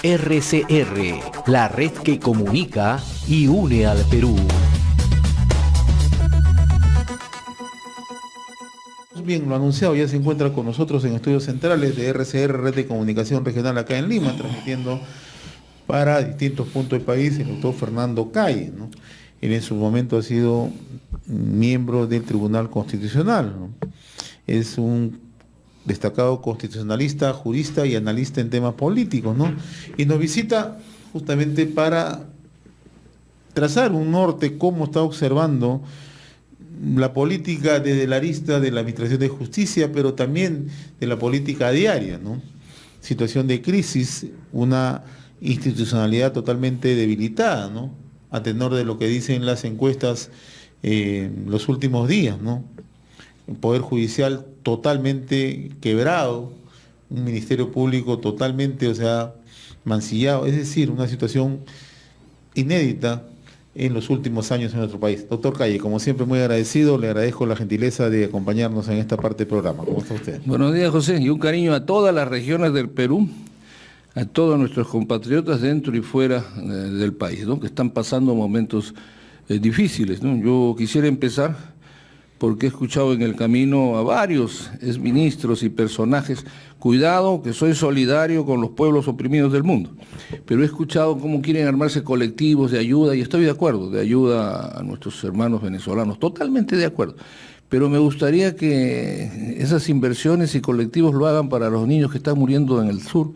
RCR, la red que comunica y une al Perú. Bien, lo anunciado, ya se encuentra con nosotros en estudios centrales de RCR, Red de Comunicación Regional acá en Lima, transmitiendo para distintos puntos del país el doctor Fernando Calle, ¿no? Él en su momento ha sido miembro del Tribunal Constitucional, ¿no? Es un destacado constitucionalista, jurista y analista en temas políticos, ¿no? Y nos visita justamente para trazar un norte, cómo está observando la política desde la arista de la Administración de Justicia, pero también de la política diaria, ¿no? Situación de crisis, una institucionalidad totalmente debilitada, ¿no? A tenor de lo que dicen las encuestas los últimos días, ¿no? El Poder Judicial totalmente quebrado, un Ministerio Público totalmente, mancillado, es decir, una situación inédita en los últimos años en nuestro país. Doctor Calle, como siempre, muy agradecido, le agradezco la gentileza de acompañarnos en esta parte del programa. ¿Cómo está usted? Buenos días, José, y un cariño a todas las regiones del Perú, a todos nuestros compatriotas dentro y fuera del país, ¿no? Que están pasando momentos difíciles, ¿no? Yo quisiera empezar porque he escuchado en el camino a varios exministros y personajes, cuidado que soy solidario con los pueblos oprimidos del mundo, pero he escuchado cómo quieren armarse colectivos de ayuda, y estoy de acuerdo, de ayuda a nuestros hermanos venezolanos, totalmente de acuerdo, pero me gustaría que esas inversiones y colectivos lo hagan para los niños que están muriendo en el sur,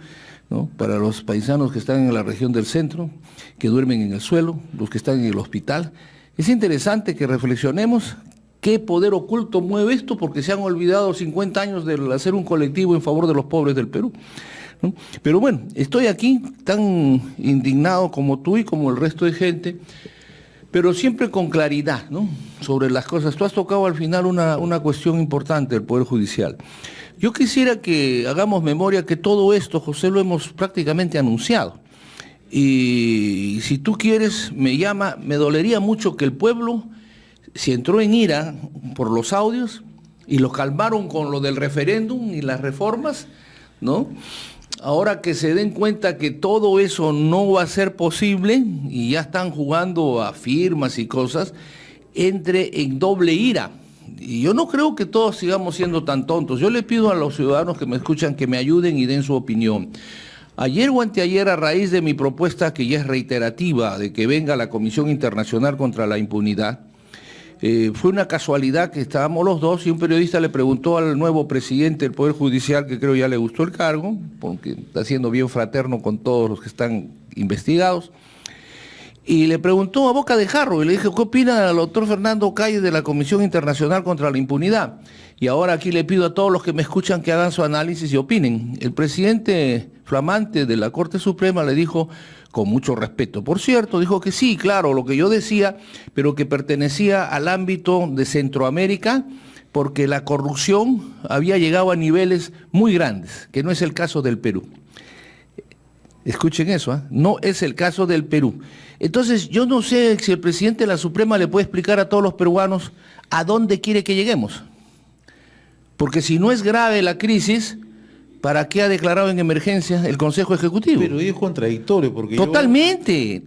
¿no? Para los paisanos que están en la región del centro, que duermen en el suelo, los que están en el hospital. Es interesante que reflexionemos qué poder oculto mueve esto, porque se han olvidado 50 años de hacer un colectivo en favor de los pobres del Perú, ¿no? Pero bueno, estoy aquí tan indignado como tú y como el resto de gente, pero siempre con claridad, ¿no? Sobre las cosas. Tú has tocado al final una cuestión importante del Poder Judicial. Yo quisiera que hagamos memoria que todo esto, José, lo hemos prácticamente anunciado. Y si tú quieres, me dolería mucho que el pueblo se entró en ira por los audios y lo calmaron con lo del referéndum y las reformas, ¿no? Ahora que se den cuenta que todo eso no va a ser posible y ya están jugando a firmas y cosas, entre en doble ira. Y yo no creo que todos sigamos siendo tan tontos. Yo le pido a los ciudadanos que me escuchan que me ayuden y den su opinión. Ayer o anteayer, a raíz de mi propuesta, que ya es reiterativa, de que venga la Comisión Internacional contra la Impunidad, fue una casualidad que estábamos los dos y un periodista le preguntó al nuevo presidente del Poder Judicial, que creo ya le gustó el cargo, porque está siendo bien fraterno con todos los que están investigados, y le preguntó a boca de jarro, y le dije, ¿qué opina el doctor Fernando Calle de la Comisión Internacional contra la Impunidad? Y ahora aquí le pido a todos los que me escuchan que hagan su análisis y opinen. El presidente flamante de la Corte Suprema le dijo, con mucho respeto, por cierto, dijo que sí, claro, lo que yo decía, pero que pertenecía al ámbito de Centroamérica, porque la corrupción había llegado a niveles muy grandes, que no es el caso del Perú. Escuchen eso, ¿eh? No es el caso del Perú. Entonces, yo no sé si el presidente de la Suprema le puede explicar a todos los peruanos a dónde quiere que lleguemos. Porque si no es grave la crisis, ¿para qué ha declarado en emergencia el Consejo Ejecutivo? Pero es contradictorio, porque totalmente.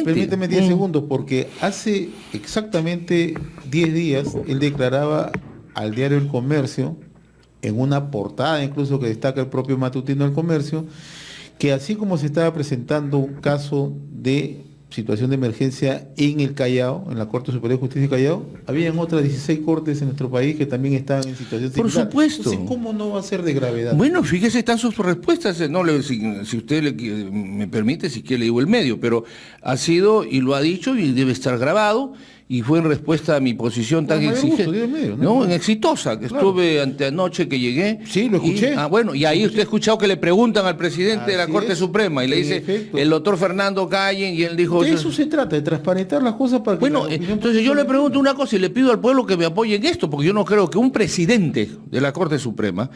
Permíteme 10 segundos, porque hace exactamente 10 días él declaraba al diario El Comercio, en una portada incluso que destaca el propio matutino del Comercio, que así como se estaba presentando un caso de situación de emergencia en el Callao, en la Corte Superior de Justicia de Callao, habían otras 16 cortes en nuestro país que también estaban en situación similar. Por supuesto. Entonces, ¿cómo no va a ser de gravedad? Bueno, fíjese, están sus respuestas. No, si usted me permite, si quiere le digo el medio, pero ha sido y lo ha dicho y debe estar grabado, y fue en respuesta a mi posición tan exigente, ¿no? En Exitosa, que claro. Estuve anteanoche que llegué. Sí, lo escuché. Y ahí usted ha escuchado que le preguntan al presidente de la Corte Suprema y le dice, efecto, el doctor Fernando Calle, y él dijo... De eso se trata, de transparentar las cosas para que... Bueno, entonces yo le pregunto una cosa y le pido al pueblo que me apoye en esto, porque yo no creo que un presidente de la Corte Suprema,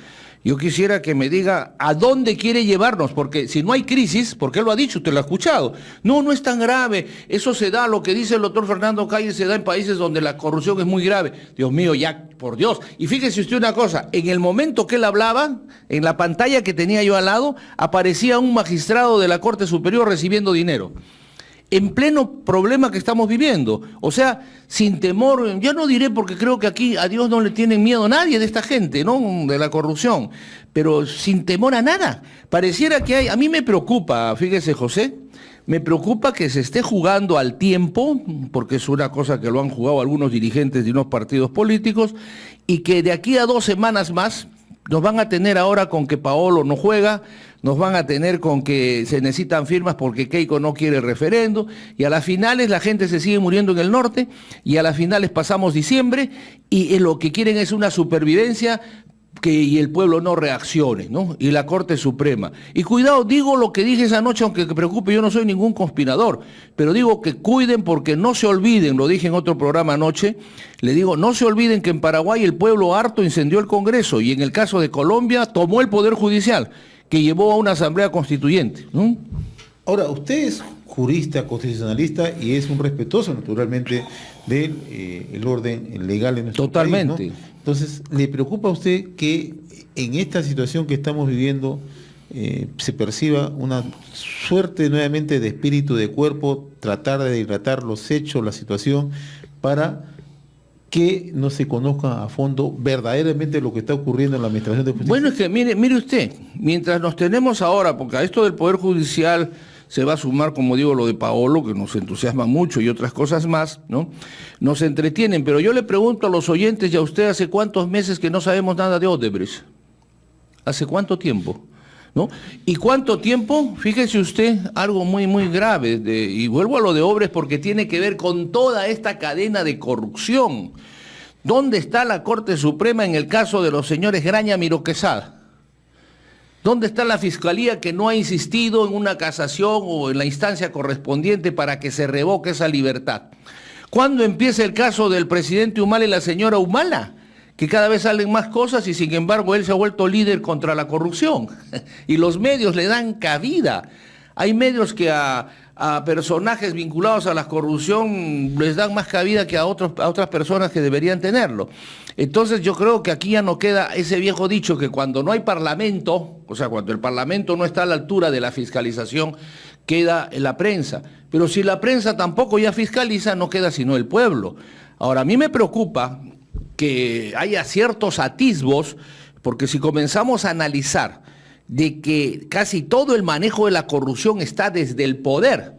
yo quisiera que me diga a dónde quiere llevarnos, porque si no hay crisis, porque él lo ha dicho, usted lo ha escuchado, no es tan grave, eso se da, lo que dice el doctor Fernando Calle se se da en países donde la corrupción es muy grave. Dios mío, ya, por Dios. Y fíjese usted una cosa, en el momento que él hablaba, en la pantalla que tenía yo al lado, aparecía un magistrado de la Corte Superior recibiendo dinero. En pleno problema que estamos viviendo. O sea, sin temor, yo no diré porque creo que aquí a Dios no le tienen miedo a nadie de esta gente, ¿no? De la corrupción, pero sin temor a nada. Pareciera que hay, a mí me preocupa, fíjese José, me preocupa que se esté jugando al tiempo, porque es una cosa que lo han jugado algunos dirigentes de unos partidos políticos, y que de aquí a 2 semanas más nos van a tener ahora con que Paolo no juega, nos van a tener con que se necesitan firmas porque Keiko no quiere referendo, y a las finales la gente se sigue muriendo en el norte, y a las finales pasamos diciembre, y lo que quieren es una supervivencia y el pueblo no reaccione, ¿no? Y la Corte Suprema. Y cuidado, digo lo que dije esa noche, aunque me preocupe, yo no soy ningún conspirador, pero digo que cuiden porque no se olviden, lo dije en otro programa anoche, le digo, no se olviden que en Paraguay el pueblo harto incendió el Congreso, y en el caso de Colombia tomó el Poder Judicial, que llevó a una asamblea constituyente, ¿no? Ahora, usted es jurista, constitucionalista y es un respetuoso, naturalmente, del el orden legal en nuestro Totalmente. país, ¿no? Entonces, ¿le preocupa a usted que en esta situación que estamos viviendo se perciba una suerte nuevamente de espíritu, de cuerpo, tratar de dilatar los hechos, la situación, para que no se conozca a fondo verdaderamente lo que está ocurriendo en la administración de justicia? Bueno, es que mire usted, mientras nos tenemos ahora, porque a esto del Poder Judicial se va a sumar, como digo, lo de Paolo, que nos entusiasma mucho, y otras cosas más, ¿no? Nos entretienen, pero yo le pregunto a los oyentes y a usted, ¿hace cuántos meses que no sabemos nada de Odebrecht? ¿Hace cuánto tiempo? ¿No? ¿Y cuánto tiempo? Fíjese usted, algo muy, muy grave, y vuelvo a lo de Odebrecht porque tiene que ver con toda esta cadena de corrupción. ¿Dónde está la Corte Suprema en el caso de los señores Graña, Miró Quesada? ¿Dónde está la Fiscalía que no ha insistido en una casación o en la instancia correspondiente para que se revoque esa libertad? ¿Cuándo empieza el caso del presidente Humala y la señora Humala? Que cada vez salen más cosas y sin embargo él se ha vuelto líder contra la corrupción. Y los medios le dan cabida. Hay medios que a personajes vinculados a la corrupción les dan más cabida que a otras personas que deberían tenerlo. Entonces yo creo que aquí ya no queda ese viejo dicho que cuando no hay parlamento, o sea, cuando el parlamento no está a la altura de la fiscalización, queda en la prensa. Pero si la prensa tampoco ya fiscaliza, no queda sino el pueblo. Ahora, a mí me preocupa que haya ciertos atisbos, porque si comenzamos a analizar de que casi todo el manejo de la corrupción está desde el poder,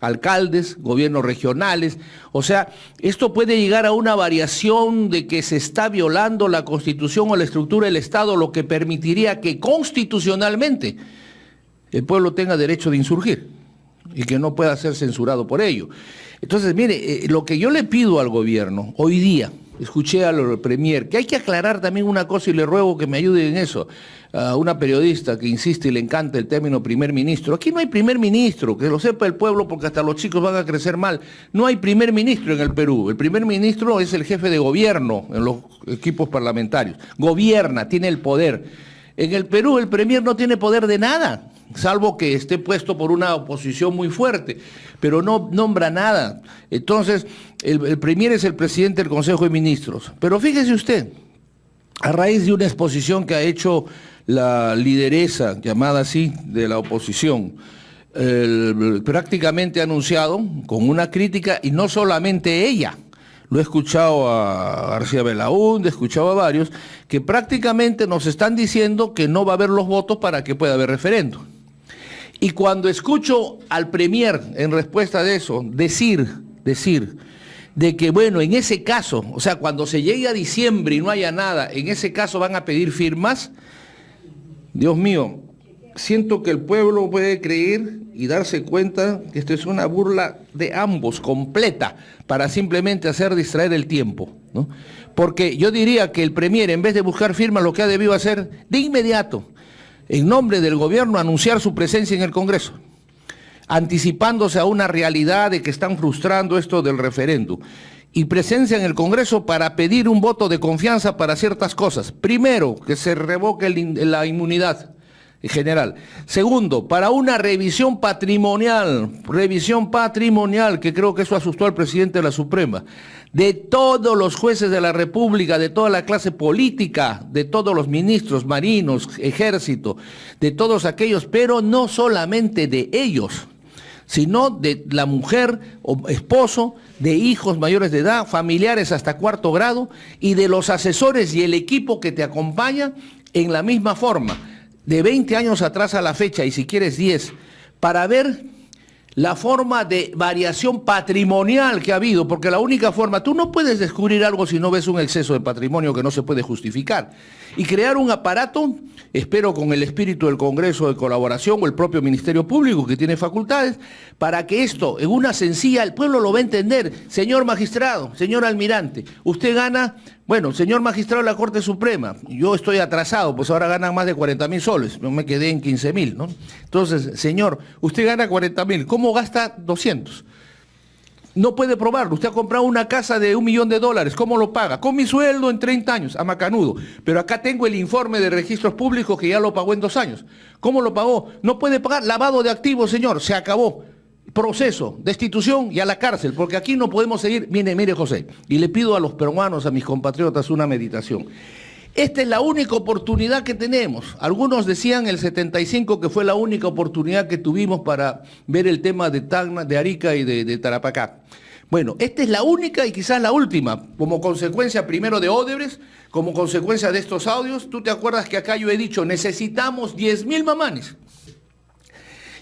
alcaldes, gobiernos regionales, o sea, esto puede llegar a una variación de que se está violando la Constitución o la estructura del Estado, lo que permitiría que constitucionalmente el pueblo tenga derecho de insurgir y que no pueda ser censurado por ello. Entonces, mire, lo que yo le pido al gobierno hoy día, escuché al premier, que hay que aclarar también una cosa y le ruego que me ayude en eso, a una periodista que insiste y le encanta el término primer ministro. Aquí no hay primer ministro, que lo sepa el pueblo porque hasta los chicos van a crecer mal. No hay primer ministro en el Perú. El primer ministro es el jefe de gobierno en los equipos parlamentarios. Gobierna, tiene el poder. En el Perú el premier no tiene poder de nada, salvo que esté puesto por una oposición muy fuerte, pero no nombra nada. Entonces, el premier es el presidente del Consejo de Ministros. Pero fíjese usted, a raíz de una exposición que ha hecho la lideresa, llamada así, de la oposición, prácticamente ha anunciado con una crítica, y no solamente ella, lo he escuchado a García Belaúnde, he escuchado a varios, que prácticamente nos están diciendo que no va a haber los votos para que pueda haber referendo. Y cuando escucho al premier en respuesta de eso, decir de que bueno, en ese caso, o sea, cuando se llegue a diciembre y no haya nada, en ese caso van a pedir firmas, Dios mío, siento que el pueblo puede creer y darse cuenta que esto es una burla de ambos, completa, para simplemente hacer distraer el tiempo, ¿no? Porque yo diría que el premier, en vez de buscar firmas, lo que ha debido hacer de inmediato, en nombre del gobierno, anunciar su presencia en el Congreso, anticipándose a una realidad de que están frustrando esto del referéndum, y presencia en el Congreso para pedir un voto de confianza para ciertas cosas. Primero, que se revoque la inmunidad, general. Segundo, para una revisión patrimonial, que creo que eso asustó al presidente de la Suprema, de todos los jueces de la República, de toda la clase política, de todos los ministros, marinos, ejército, de todos aquellos, pero no solamente de ellos, sino de la mujer o esposo, de hijos mayores de edad, familiares hasta 4º grado, y de los asesores y el equipo que te acompaña en la misma forma, de 20 años atrás a la fecha, y si quieres 10, para ver la forma de variación patrimonial que ha habido, porque la única forma, tú no puedes descubrir algo si no ves un exceso de patrimonio que no se puede justificar. Y crear un aparato, espero con el espíritu del Congreso de colaboración o el propio Ministerio Público que tiene facultades, para que esto, en una sencilla, el pueblo lo va a entender. Señor magistrado, señor almirante, usted gana, bueno, señor magistrado de la Corte Suprema, yo estoy atrasado, pues ahora ganan más de 40.000 soles, yo me quedé en 15.000, ¿no? Entonces, señor, usted gana 40.000, ¿cómo gasta 200? No puede probarlo. Usted ha comprado una casa de $1 millón, ¿cómo lo paga? Con mi sueldo en 30 años, a macanudo. Pero acá tengo el informe de registros públicos que ya lo pagó en 2 años. ¿Cómo lo pagó? No puede pagar. Lavado de activos, señor, se acabó. Proceso, destitución y a la cárcel, porque aquí no podemos seguir. Mire, José, y le pido a los peruanos, a mis compatriotas, una meditación. Esta es la única oportunidad que tenemos. Algunos decían el 75 que fue la única oportunidad que tuvimos para ver el tema de Tacna, de Arica y de Tarapacá. Bueno, esta es la única y quizás la última, como consecuencia primero de Odebrecht, como consecuencia de estos audios. Tú te acuerdas que acá yo he dicho, necesitamos 10.000 mamanes.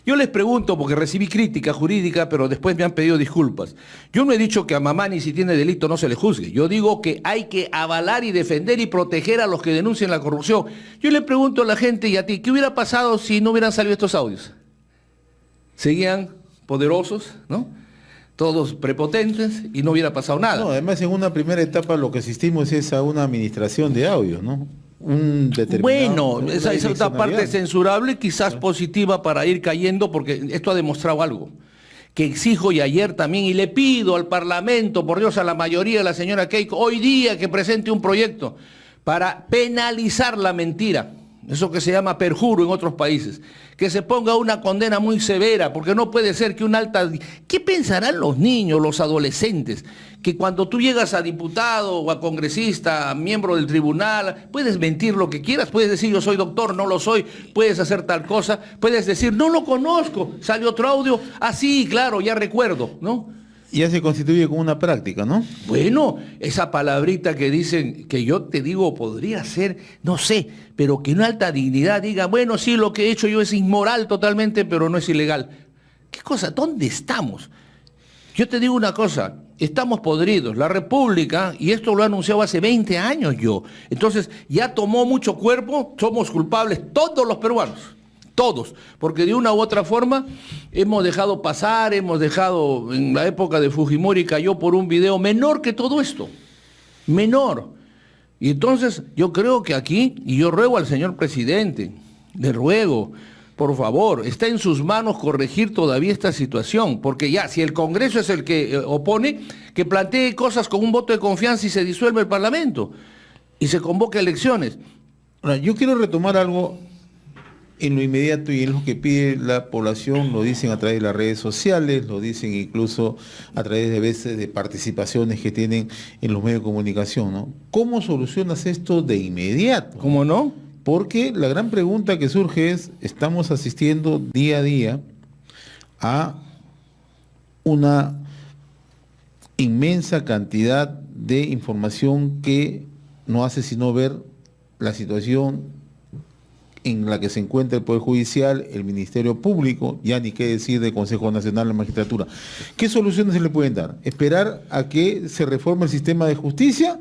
Yo les pregunto, porque recibí crítica jurídica, pero después me han pedido disculpas. Yo no he dicho que a Mamani, si tiene delito, no se le juzgue. Yo digo que hay que avalar y defender y proteger a los que denuncian la corrupción. Yo le pregunto a la gente y a ti, ¿qué hubiera pasado si no hubieran salido estos audios? ¿Seguían poderosos, no? Todos prepotentes y no hubiera pasado nada. No, además en una primera etapa lo que asistimos es a una administración de audio, ¿no? Bueno, esa otra parte censurable, quizás positiva para ir cayendo, porque esto ha demostrado algo. Que exijo y ayer también, y le pido al Parlamento, por Dios, a la mayoría, a la señora Keiko, hoy día que presente un proyecto para penalizar la mentira. Eso que se llama perjuro en otros países, que se ponga una condena muy severa, porque no puede ser que un alta... ¿Qué pensarán los niños, los adolescentes? Que cuando tú llegas a diputado o a congresista, a miembro del tribunal, puedes mentir lo que quieras, puedes decir yo soy doctor, no lo soy, puedes hacer tal cosa, puedes decir no lo conozco, sale otro audio, sí, claro, ya recuerdo, ¿no? Ya se constituye como una práctica, ¿no? Bueno, esa palabrita que dicen, que yo te digo podría ser, no sé, pero que una alta dignidad diga, bueno, sí, lo que he hecho yo es inmoral totalmente, pero no es ilegal. ¿Qué cosa? ¿Dónde estamos? Yo te digo una cosa, estamos podridos. La República, y esto lo he anunciado hace 20 años yo, entonces ya tomó mucho cuerpo, somos culpables todos los peruanos. Todos, porque de una u otra forma hemos dejado pasar, hemos dejado, en la época de Fujimori cayó por un video menor que todo esto, menor. Y entonces yo creo que aquí, y yo ruego al señor presidente, le ruego, por favor, está en sus manos corregir todavía esta situación, porque ya, si el Congreso es el que opone, que plantee cosas con un voto de confianza y se disuelve el Parlamento, y se convoque elecciones. Ahora, yo quiero retomar algo en lo inmediato y es lo que pide la población, lo dicen a través de las redes sociales, lo dicen incluso a través de veces de participaciones que tienen en los medios de comunicación, ¿no? ¿Cómo solucionas esto de inmediato? ¿Cómo no? Porque la gran pregunta que surge es, estamos asistiendo día a día a una inmensa cantidad de información que no hace sino ver la situación en la que se encuentra el Poder Judicial, el Ministerio Público, ya ni qué decir del Consejo Nacional de la Magistratura. ¿Qué soluciones se le pueden dar? ¿Esperar a que se reforme el sistema de justicia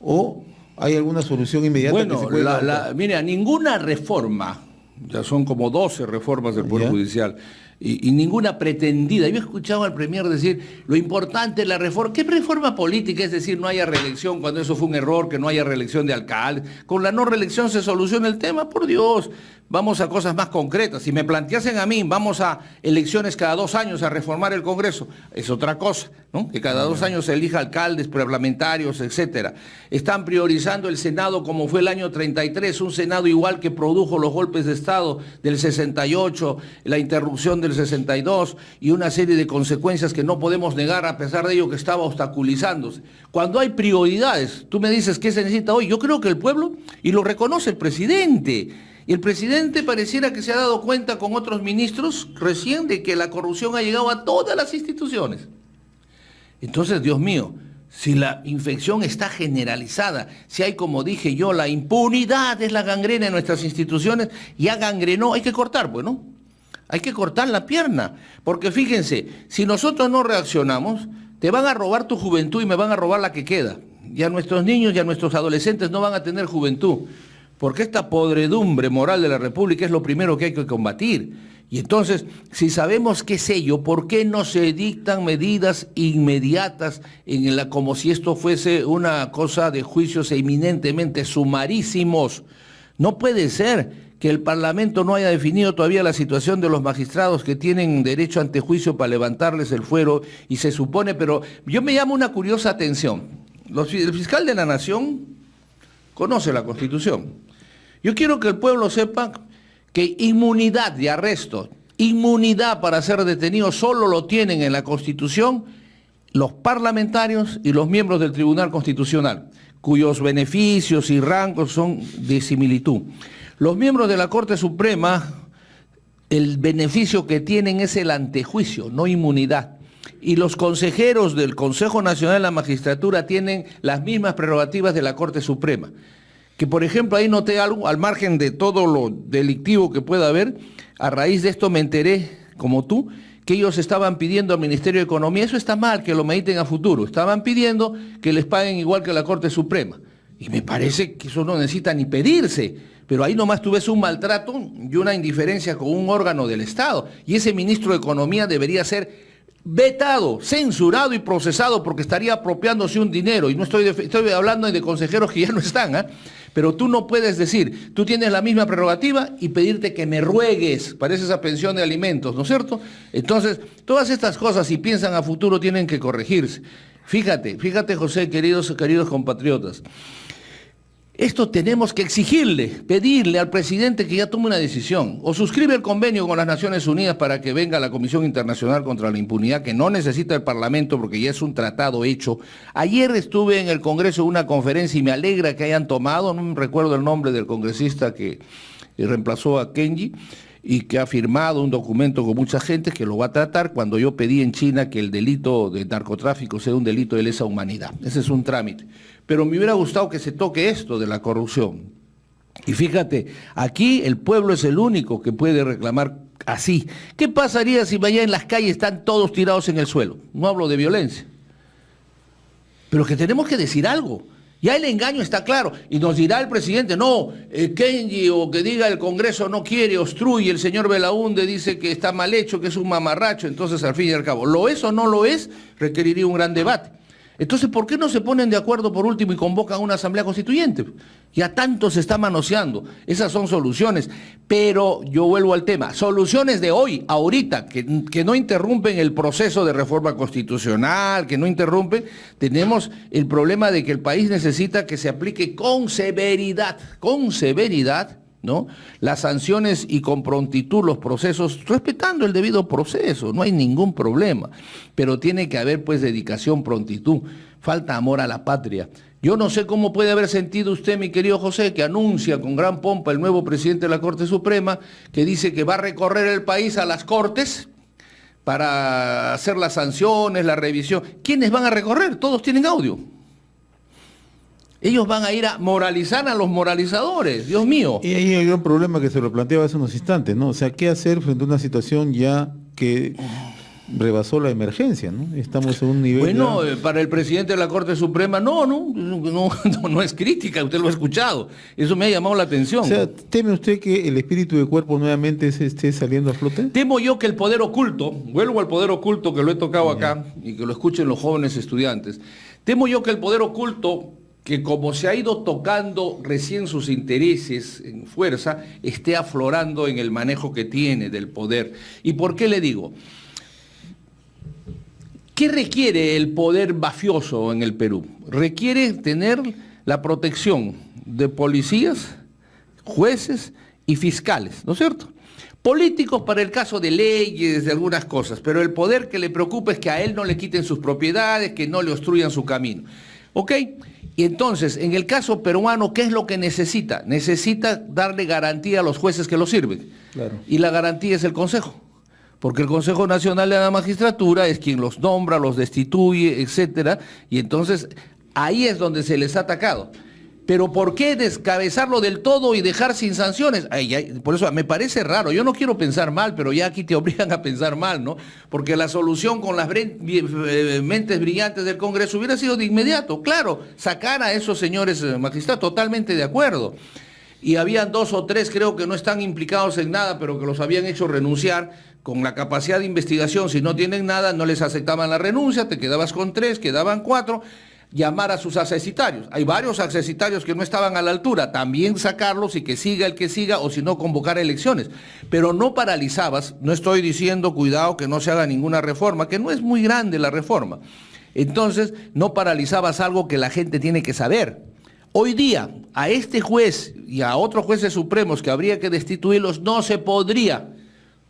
o hay alguna solución inmediata? Bueno, que se pueda mira, ninguna reforma, ya son como 12 reformas del Poder Judicial, y ninguna pretendida. Yo he escuchado al Premier decir, lo importante es la reforma. ¿Qué reforma política? Es decir, no haya reelección cuando eso fue un error, que no haya reelección de alcalde. Con la no reelección se soluciona el tema, por Dios. Vamos a cosas más concretas. Si me planteasen a mí, vamos a elecciones cada 2 años a reformar el Congreso, es otra cosa, ¿no? Que cada 2 años se elija alcaldes, parlamentarios, etcétera. Están priorizando el Senado como fue el año 33, un Senado igual que produjo los golpes de Estado del 68, la interrupción del 62 y una serie de consecuencias que no podemos negar a pesar de ello que estaba obstaculizándose. Cuando hay prioridades, tú me dices qué se necesita hoy, yo creo que el pueblo, y lo reconoce el presidente, y el presidente pareciera que se ha dado cuenta con otros ministros recién de que la corrupción ha llegado a todas las instituciones. Entonces, Dios mío, si la infección está generalizada, si hay, como dije yo, la impunidad es la gangrena en nuestras instituciones, ya gangrenó, hay que cortar, pues, ¿no? Hay que cortar la pierna, porque fíjense, si nosotros no reaccionamos, te van a robar tu juventud y me van a robar la que queda. Ya nuestros niños, ya nuestros adolescentes no van a tener juventud. Porque esta podredumbre moral de la República es lo primero que hay que combatir. Y entonces, si sabemos qué es ello, ¿por qué no se dictan medidas inmediatas como si esto fuese una cosa de juicios eminentemente sumarísimos? No puede ser que el Parlamento no haya definido todavía la situación de los magistrados que tienen derecho ante juicio para levantarles el fuero y se supone, pero yo me llamo una curiosa atención. El fiscal de la Nación conoce la Constitución. Yo quiero que el pueblo sepa que inmunidad de arresto, inmunidad para ser detenido, solo lo tienen en la Constitución los parlamentarios y los miembros del Tribunal Constitucional, cuyos beneficios y rangos son de similitud. Los miembros de la Corte Suprema, el beneficio que tienen es el antejuicio, no inmunidad. Y los consejeros del Consejo Nacional de la Magistratura tienen las mismas prerrogativas de la Corte Suprema. Que por ejemplo ahí noté algo, al margen de todo lo delictivo que pueda haber, a raíz de esto me enteré, como tú, que ellos estaban pidiendo al Ministerio de Economía, eso está mal, que lo mediten a futuro, estaban pidiendo que les paguen igual que la Corte Suprema. Y me parece que eso no necesita ni pedirse, pero ahí nomás tú ves un maltrato y una indiferencia con un órgano del Estado. Y ese ministro de Economía debería ser vetado, censurado y procesado porque estaría apropiándose un dinero. Y no estoy hablando de consejeros que ya no están, ¿eh? Pero tú no puedes decir, tú tienes la misma prerrogativa y pedirte que me ruegues para esa pensión de alimentos, ¿no es cierto? Entonces, todas estas cosas, si piensan a futuro, tienen que corregirse. Fíjate, José, queridos compatriotas, esto tenemos que exigirle, pedirle al presidente que ya tome una decisión, o suscribe el convenio con las Naciones Unidas para que venga la Comisión Internacional contra la Impunidad, que no necesita el Parlamento porque ya es un tratado hecho. Ayer estuve en el Congreso en una conferencia y me alegra que hayan tomado, no me recuerdo el nombre del congresista que reemplazó a Kenji, y que ha firmado un documento con mucha gente que lo va a tratar cuando yo pedí en China que el delito de narcotráfico sea un delito de lesa humanidad. Ese es un trámite. Pero me hubiera gustado que se toque esto de la corrupción. Y fíjate, aquí el pueblo es el único que puede reclamar así. ¿Qué pasaría si allá en las calles están todos tirados en el suelo? No hablo de violencia. Pero que tenemos que decir algo. Ya el engaño está claro, y nos dirá el presidente, no, Kenji o que diga el Congreso no quiere, obstruye, el señor Belaúnde dice que está mal hecho, que es un mamarracho, entonces al fin y al cabo, ¿lo es o no lo es? Requeriría un gran debate. Entonces, ¿por qué no se ponen de acuerdo por último y convocan una asamblea constituyente? Ya tanto se está manoseando, esas son soluciones, pero yo vuelvo al tema, soluciones de hoy, ahorita, que no interrumpen el proceso de reforma constitucional, que no interrumpen, tenemos el problema de que el país necesita que se aplique con severidad, ¿no? Las sanciones y con prontitud los procesos, respetando el debido proceso, no hay ningún problema, pero tiene que haber pues dedicación, prontitud, falta amor a la patria. Yo no sé cómo puede haber sentido usted, mi querido José, que anuncia con gran pompa el nuevo presidente de la Corte Suprema, que dice que va a recorrer el país a las Cortes para hacer las sanciones, la revisión. ¿Quiénes van a recorrer? Todos tienen audio. Ellos van a ir a moralizar a los moralizadores, Dios mío. Y ahí hay un problema que se lo planteaba hace unos instantes, ¿no? O sea, ¿qué hacer frente a una situación ya que rebasó la emergencia, ¿no? Estamos en un nivel... Bueno, para el presidente de la Corte Suprema, no es crítica, usted lo ha escuchado. Eso me ha llamado la atención. O sea, ¿teme usted que el espíritu de cuerpo nuevamente se esté saliendo a flote? Temo yo que el poder oculto, vuelvo al poder oculto que lo he tocado acá y que lo escuchen los jóvenes estudiantes, temo yo que el poder oculto, que como se ha ido tocando recién sus intereses en fuerza, esté aflorando en el manejo que tiene del poder. ¿Y por qué le digo? ¿Qué requiere el poder mafioso en el Perú? Requiere tener la protección de policías, jueces y fiscales, ¿no es cierto? Políticos para el caso de leyes, de algunas cosas, pero el poder que le preocupa es que a él no le quiten sus propiedades, que no le obstruyan su camino. ¿Ok? Y entonces, en el caso peruano, ¿qué es lo que necesita? Necesita darle garantía a los jueces que lo sirven. Claro. Y la garantía es el Consejo. Porque el Consejo Nacional de la Magistratura es quien los nombra, los destituye, etcétera. Y entonces, ahí es donde se les ha atacado. Pero ¿por qué descabezarlo del todo y dejar sin sanciones? Por eso me parece raro. Yo no quiero pensar mal, pero ya aquí te obligan a pensar mal, ¿no? Porque la solución con las mentes brillantes del Congreso hubiera sido de inmediato. Claro, sacar a esos señores magistrados, totalmente de acuerdo. Y habían 2 o 3, creo que no están implicados en nada, pero que los habían hecho renunciar con la capacidad de investigación. Si no tienen nada, no les aceptaban la renuncia, te quedabas con 3, quedaban 4. Llamar a sus accesitarios. Hay varios accesitarios que no estaban a la altura, también sacarlos y que siga el que siga, o si no, convocar elecciones. Pero no paralizabas, no estoy diciendo, cuidado, que no se haga ninguna reforma, que no es muy grande la reforma. Entonces, no paralizabas algo que la gente tiene que saber. Hoy día, a este juez y a otros jueces supremos que habría que destituirlos, no se podría,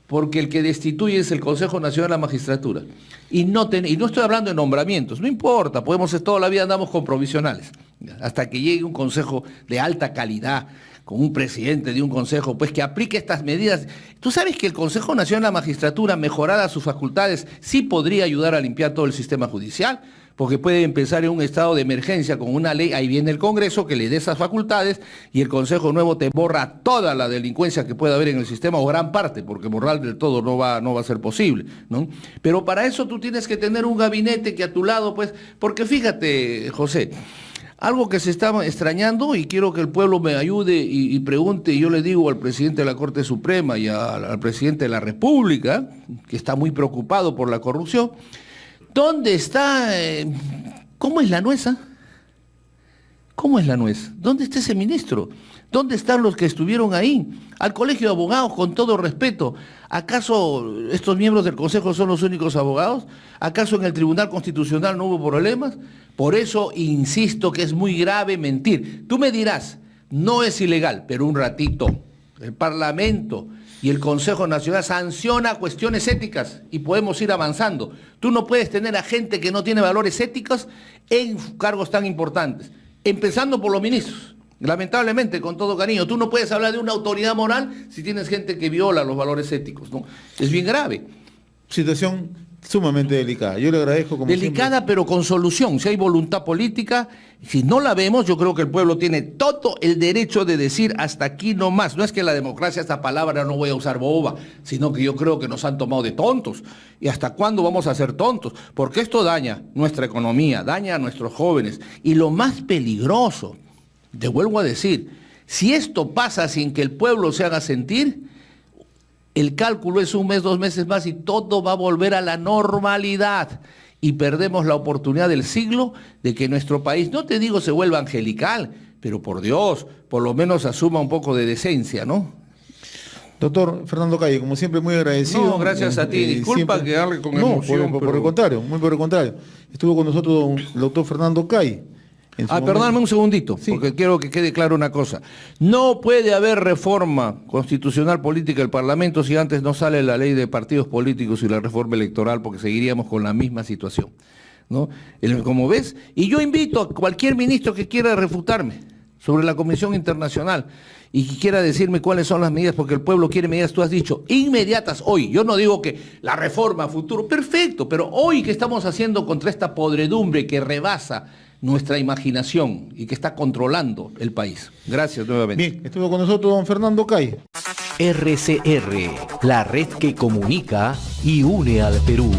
porque el que destituye es el Consejo Nacional de la Magistratura. Y no estoy hablando de nombramientos, no importa, toda la vida andamos con provisionales, hasta que llegue un consejo de alta calidad, con un presidente de un consejo, pues que aplique estas medidas. Tú sabes que el Consejo Nacional de la Magistratura, mejorada sus facultades, sí podría ayudar a limpiar todo el sistema judicial, porque puede empezar en un estado de emergencia con una ley, ahí viene el Congreso que le dé esas facultades y el Consejo Nuevo te borra toda la delincuencia que pueda haber en el sistema, o gran parte, porque borrar del todo no va a ser posible, ¿no? Pero para eso tú tienes que tener un gabinete que a tu lado, pues, porque fíjate, José, algo que se está extrañando, y quiero que el pueblo me ayude y pregunte, y yo le digo al presidente de la Corte Suprema y al presidente de la República, que está muy preocupado por la corrupción, ¿dónde está? ¿Cómo es la nueza? ¿Cómo es la nuez? ¿Dónde está ese ministro? ¿Dónde están los que estuvieron ahí? Al Colegio de Abogados, con todo respeto, ¿acaso estos miembros del Consejo son los únicos abogados? ¿Acaso en el Tribunal Constitucional no hubo problemas? Por eso insisto que es muy grave mentir. Tú me dirás, no es ilegal, pero un ratito, el Parlamento y el Consejo Nacional sanciona cuestiones éticas y podemos ir avanzando. Tú no puedes tener a gente que no tiene valores éticos en cargos tan importantes, empezando por los ministros. Lamentablemente, con todo cariño, tú no puedes hablar de una autoridad moral si tienes gente que viola los valores éticos, ¿no? Es bien grave. Situación sumamente delicada. Yo le agradezco como delicada, siempre, pero con solución. Si hay voluntad política, si no la vemos, yo creo que el pueblo tiene todo el derecho de decir hasta aquí no más. No es que la democracia, esta palabra no voy a usar boba, sino que yo creo que nos han tomado de tontos. ¿Y hasta cuándo vamos a ser tontos? Porque esto daña nuestra economía, daña a nuestros jóvenes. Y lo más peligroso, te vuelvo a decir, si esto pasa sin que el pueblo se haga sentir, el cálculo es 1 mes, 2 meses más y todo va a volver a la normalidad. Y perdemos la oportunidad del siglo de que nuestro país, no te digo se vuelva angelical, pero por Dios, por lo menos asuma un poco de decencia, ¿no? Doctor Fernando Calle, como siempre, muy agradecido. No, gracias a ti. Disculpa siempre, que hable con no, emoción. por el contrario, muy por el contrario. Estuvo con nosotros el doctor Fernando Calle. Perdóname un segundito, sí, porque quiero que quede claro una cosa. No puede haber reforma constitucional política del Parlamento si antes no sale la ley de partidos políticos y la reforma electoral, porque seguiríamos con la misma situación, ¿no? Como ves, y yo invito a cualquier ministro que quiera refutarme sobre la Comisión Internacional y que quiera decirme cuáles son las medidas, porque el pueblo quiere medidas, tú has dicho, inmediatas hoy. Yo no digo que la reforma a futuro, perfecto, pero hoy, ¿qué estamos haciendo contra esta podredumbre que rebasa nuestra imaginación y que está controlando el país? Gracias nuevamente. Bien, estuvo con nosotros don Fernando Calle. RCR, la red que comunica y une al Perú.